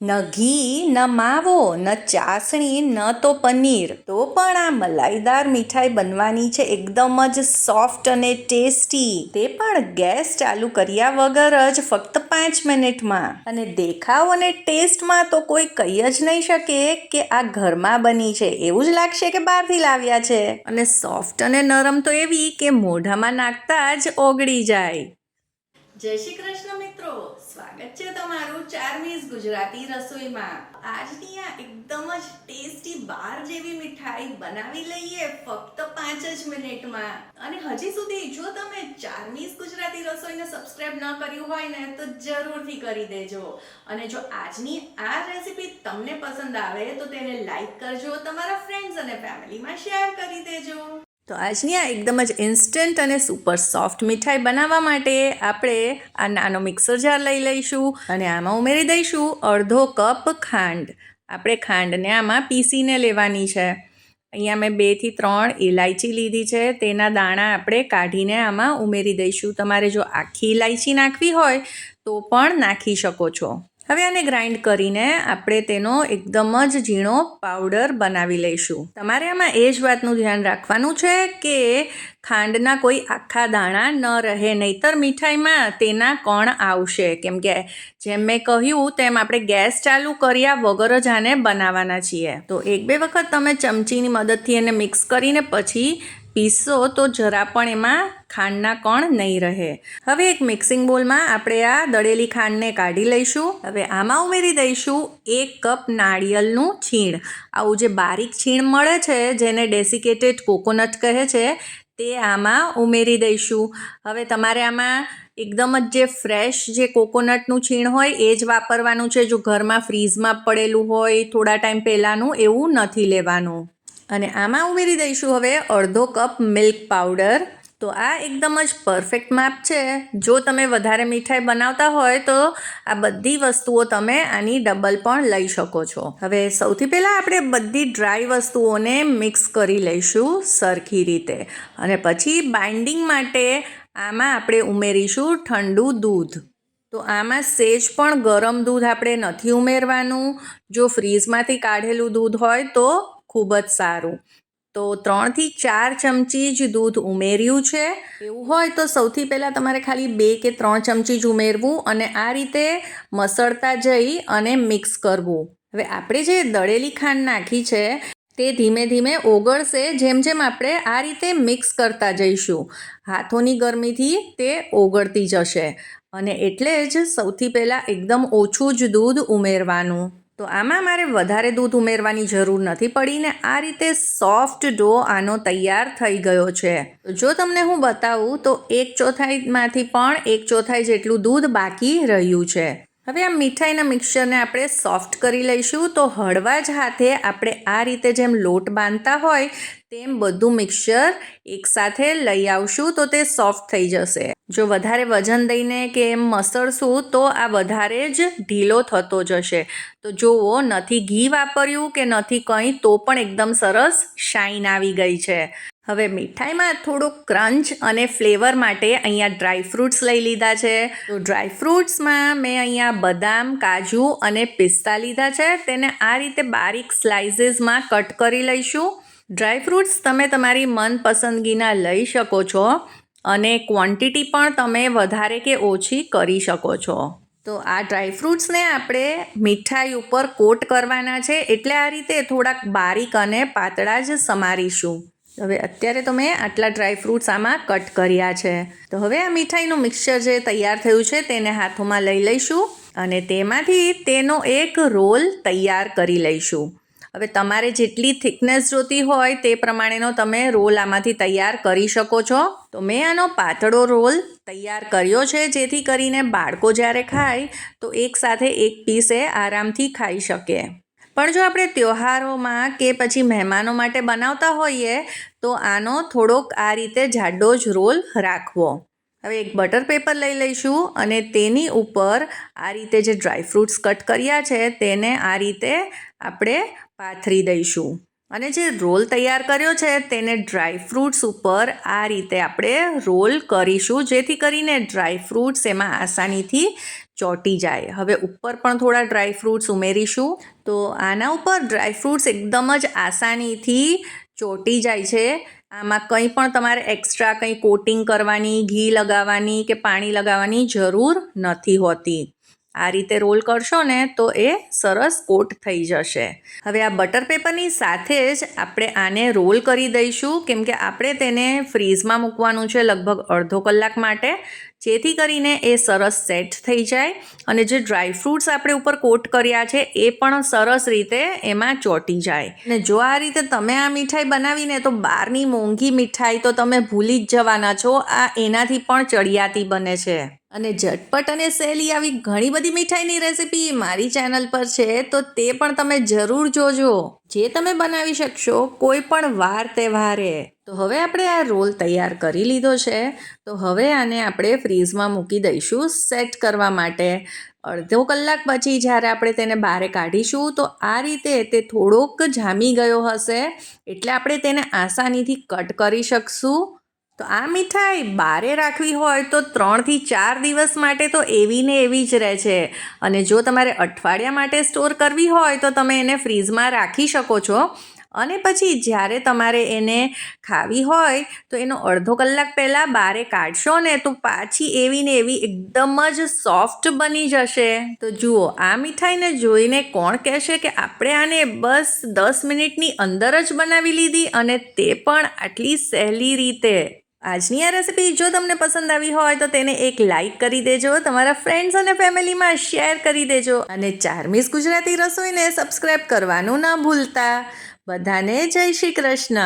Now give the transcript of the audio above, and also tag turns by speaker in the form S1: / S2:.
S1: ન ઘી ન માવો ન ચાસણી ન તો પનીર, તો પણ આ મલાઈદાર મીઠાઈ બનવાની છે એકદમ જ સોફ્ટ અને ટેસ્ટી, તે પણ ગેસ ચાલુ કર્યા વગર જ ફક્ત 5 મિનિટમાં. અને દેખાવ અને ટેસ્ટમાં તો કોઈ કહી જ નહીં શકે કે આ ઘરમાં બની છે, એવું જ લાગશે કે બહારથી લાવ્યા છે. અને સોફ્ટ અને નરમ તો એવી કે મોઢામાં નાખતા જ ઓગળી જાય. જય શ્રી કૃષ્ણ મિત્રો, સ્વાગત છે તમારું ચાર્મીઝ ગુજરાતી રસોઈમાં. આજની આ એકદમ જ ટેસ્ટી બાર જેવી મીઠાઈ બનાવી લઈએ ફક્ત 5 જ મિનિટમાં. અને હજી સુધી જો તમે ચાર્મીઝ ગુજરાતી રસોઈને સબસ્ક્રાઇબ ન કર્યું હોય ને તો જરૂરથી કરી દેજો. અને જો આજની આ રેસીપી તમને પસંદ આવે તો તેને લાઈક કરજો, તમારા ફ્રેન્ડ્સ અને ફેમિલીમાં શેર કરી દેજો. તો આજની આ એકદમ જ ઇન્સ્ટન્ટ અને સુપર સોફ્ટ મીઠાઈ બનાવવા માટે આપણે આ નાનો મિક્સર જાર લઈ લઈશું અને આમાં ઉમેરી દઈશું અડધો કપ ખાંડ. આપણે ખાંડને આમાં પીસીને લેવાની છે. અહીંયા મેં 2 થી 3 ઇલાયચી લીધી છે, તેના દાણા આપણે કાઢીને આમાં ઉમેરી દઈશું. તમારે જો આખી ઇલાયચી નાખવી હોય તો પણ નાખી શકો છો. હવે આને ગ્રાઇન્ડ કરીને આપણે તેનો એકદમ જ ઝીણો પાવડર બનાવી લઈશું. તમારે આમાં એ જ વાતનું ધ્યાન રાખવાનું છે કે ખાંડના કોઈ આખા દાણા ન રહે, નહીંતર મીઠાઈમાં તેના કણ આવશે. કેમ કે જેમ મેં કહ્યું તેમ આપણે ગેસ ચાલુ કર્યા વગર જ આને બનાવવાના છીએ. તો 1-2 વખત તમે ચમચીની મદદથી એને મિક્સ કરીને પછી પીસો તો જરા પણ એમાં ખાંડના કણ નહીં રહે. હવે એક મિક્સિંગ બોલમાં આપણે આ દળેલી ખાંડને કાઢી લઈશું. હવે આમાં ઉમેરી દઈશું 1 કપ નાળિયેરનું છીણ. આવું જે બારીક છીણ મળે છે જેને ડેસિકેટેડ કોકોનટ કહે છે તે આમાં ઉમેરી દઈશું. હવે તમારે આમાં એકદમ જ જે ફ્રેશ જે કોકોનટનું છીણ હોય એ જ વાપરવાનું છે. જો ઘરમાં ફ્રીઝમાં પડેલું હોય થોડા ટાઈમ પહેલાંનું એવું નથી લેવાનું. અને આમાં ઉમેરી દઈશું હવે અડધો કપ મિલ્ક પાવડર. તો આ એકદમ જ પરફેક્ટ માપ છે. જો તમે વધારે મીઠાઈ બનાવતા હોય તો આ બધી વસ્તુઓ તમે આની ડબલ પણ લઈ શકો છો. હવે સૌથી પહેલાં આપણે બધી ડ્રાય વસ્તુઓને મિક્સ કરી લઈશું સરખી રીતે. અને પછી બાઇન્ડિંગ માટે આમાં આપણે ઉમેરીશું ઠંડુ દૂધ. તો આમાં સહેજ પણ ગરમ દૂધ આપણે નથી ઉમેરવાનું. જો ફ્રીઝમાંથી કાઢેલું દૂધ હોય તો ખૂબ જ સારું. તો 3 થી 4 ચમચી જ દૂધ ઉમેર્યું છે. એવું હોય તો સૌથી પહેલાં તમારે ખાલી 2 કે 3 ચમચી જ ઉમેરવું અને આ રીતે મસળતા જઈ અને મિક્સ કરવું. હવે આપણે જે દળેલી ખાંડ નાખી છે તે ધીમે ધીમે ઓગળશે જેમ જેમ આપણે આ રીતે મિક્સ કરતા જઈશું. હાથોની ગરમીથી તે ઓગળતી જશે અને એટલે જ સૌથી પહેલાં એકદમ ઓછું જ દૂધ ઉમેરવાનું. તો આમાં મારે વધારે દૂધ ઉમેરવાની જરૂર નથી પડી ને આ રીતે સોફ્ટ ડો આનો તૈયાર થઈ ગયો છે. જો તમને હું બતાવું તો 1/4માંથી પણ 1/4 જેટલું દૂધ બાકી રહ્યું છે. હવે આ મીઠાઈના મિક્સચરને આપણે સોફ્ટ કરી લઈશું. તો હળવા જ હાથે આપણે આ રીતે જેમ લોટ બાંધતા હોય તેમ બધું મિક્સચર એકસાથે લઈ આવશું તો તે સોફ્ટ થઈ જશે. જો વધારે વજન દઈને કે એમ મસળશું તો આ વધારે જ ઢીલો થતો જશે. તો જુઓ, નથી ઘી વાપર્યું કે નથી કંઈ તો પણ એકદમ સરસ શાઇન આવી ગઈ છે. હવે મીઠાઈમાં થોડુંક ક્રંચ અને ફ્લેવર માટે અહીંયા ડ્રાય ફ્રૂટ્સ લઈ લીધા છે. તો ડ્રાય ફ્રૂટ્સમાં મેં અહીંયા બદામ, કાજુ અને પિસ્તા લીધા છે. તેને આ રીતે બારીક સ્લાઇસીસમાં કટ કરી લઈશું. ડ્રાય ફ્રૂટ્સ તમે તમારી મનપસંદગીના લઈ શકો છો અને ક્વોન્ટિટી પણ તમે વધારે કે ઓછી કરી શકો છો. તો આ ડ્રાય ફ્રૂટ્સને આપણે મીઠાઈ ઉપર કોટ કરવાના છે એટલે આ રીતે થોડાક બારીક અને પાતળા જ સમારીશું. હવે અત્યારે તો મેં આટલા ડ્રાય ફ્રૂટ્સ આમાં કટ કર્યા છે. તો હવે આ મીઠાઈનું મિક્સચર જે તૈયાર થયું છે તેને હાથોમાં લઈ લઈશું અને તેમાંથી તેનો એક રોલ તૈયાર કરી લઈશું. હવે તમારે જેટલી થિકનેસ જોતી હોય તે પ્રમાણેનો તમે રોલ આમાંથી તૈયાર કરી શકો છો. તો મેં આનો પાતળો રોલ તૈયાર કર્યો છે જેથી કરીને બાળકો જ્યારે ખાય તો એકસાથે એક પીસ એ આરામથી ખાઈ શકે. પણ જો આપણે તહેવારોમાં કે પછી મહેમાનો માટે બનાવતા હોઈએ તો આનો થોડોક આ રીતે જાડો જ રોલ રાખવો. હવે એક બટર પેપર લઈ લઈશું અને તેની ઉપર આ રીતે જે ડ્રાય ફ્રૂટ્સ કટ કર્યા છે તેને આ રીતે આપણે પાથરી દઈશું. અને જે રોલ તૈયાર કર્યો છે તેને ડ્રાય ફ્રૂટ્સ ઉપર આ રીતે આપણે રોલ કરીશું જેથી કરીને ડ્રાય ફ્રૂટ્સ એમાં આસાનીથી ચોંટી જાય. હવે ઉપર પણ થોડા ડ્રાય ફ્રૂટ્સ ઉમેરીશું. તો આના ઉપર ડ્રાય ફ્રૂટ્સ એકદમ જ આસાનીથી ચોંટી જાય છે. આમાં કંઈ પણ તમારે એક્સ્ટ્રા કંઈ કોટિંગ કરવાની, ઘી લગાવવાની કે પાણી લગાવવાની જરૂર નથી હોતી. આ રીતે રોલ કરશો ને તો એ સરસ કોટ થઈ જશે. હવે આ બટર પેપરની સાથે જ આપણે આને રોલ કરી દઈશું, કેમ કે આપણે તેને ફ્રીઝમાં મૂકવાનું છે લગભગ અડધો કલાક માટે, જેથી કરીને એ સરસ સેટ થઈ જાય અને જે ડ્રાય ફ્રૂટ્સ આપણે ઉપર કોટ કર્યા છે એ પણ સરસ રીતે એમાં ચોંટી જાય. અને જો આ રીતે તમે આ મીઠાઈ બનાવીને તો બહારની મોંઘી મીઠાઈ તો તમે ભૂલી જ જવાના છો. આ એનાથી પણ ચડિયાતી બને છે. અને ઝટપટ અને સહેલી આવી ઘણી બધી મીઠાઈની રેસીપી મારી ચેનલ પર છે, તો તે પણ તમે જરૂર જોજો, જે તમે બનાવી શકશો કોઈ પણ વાર તહેવારે. તો હવે આપણે આ રોલ તૈયાર કરી લીધો છે. તો હવે આને આપણે ફ્રીઝમાં મૂકી દઈશું સેટ કરવા માટે. અડધો કલાક પછી જ્યારે આપણે તેને બહાર કાઢીશું તો આ રીતે તે થોડોક જામી ગયો હશે, એટલે આપણે તેને આસાનીથી કટ કરી શકશું. તો આ મીઠાઈ બારે રાખવી હોય તો 3 થી 4 દિવસ માટે તો એવી ને એવી જ રહે છે. અને જો તમારે અઠવાડિયા માટે સ્ટોર કરવી હોય તો તમે એને ફ્રીઝમાં રાખી શકો છો. અને પછી જ્યારે તમારે એને ખાવી હોય તો એનો અડધો કલાક પહેલાં બારે કાઢશો ને તો પાછી એવી ને એવી એકદમ જ સોફ્ટ બની જશે. તો જુઓ, આ મીઠાઈને જોઈને કોણ કહેશે કે આપણે આને બસ 10 મિનિટની અંદર જ બનાવી લીધી, અને તે પણ આટલી સહેલી રીતે. આજની આ રેસીપી જો તમને પસંદ આવી હોય તો તેને એક લાઈક કરી દેજો, તમારા ફ્રેન્ડ્સ અને ફેમિલીમાં શેર કરી દેજો, અને ચાર્મીસ ગુજરાતી રસોઈને સબસ્ક્રાઈબ કરવાનું ન ભૂલતા. બધાને જય શ્રી કૃષ્ણ.